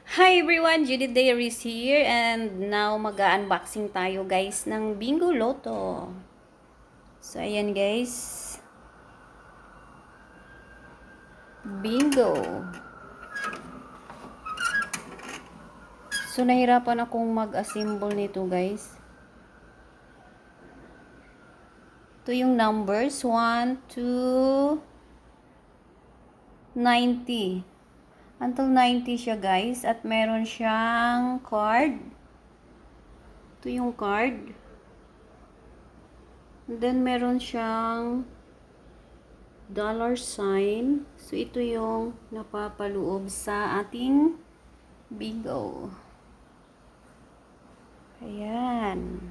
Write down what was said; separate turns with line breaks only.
Hi everyone, Judith Diaries here and now mag-unboxing tayo guys ng Bingo Lotto. So ayan guys, Bingo. So nahirapan akong mag-assemble nito guys. Ito yung numbers 1 to 90. Until 90 siya guys at meron siyang card. Ito yung card. And then meron siyang dollar sign. So, ito yung napapaloob sa ating bingo. Ayan.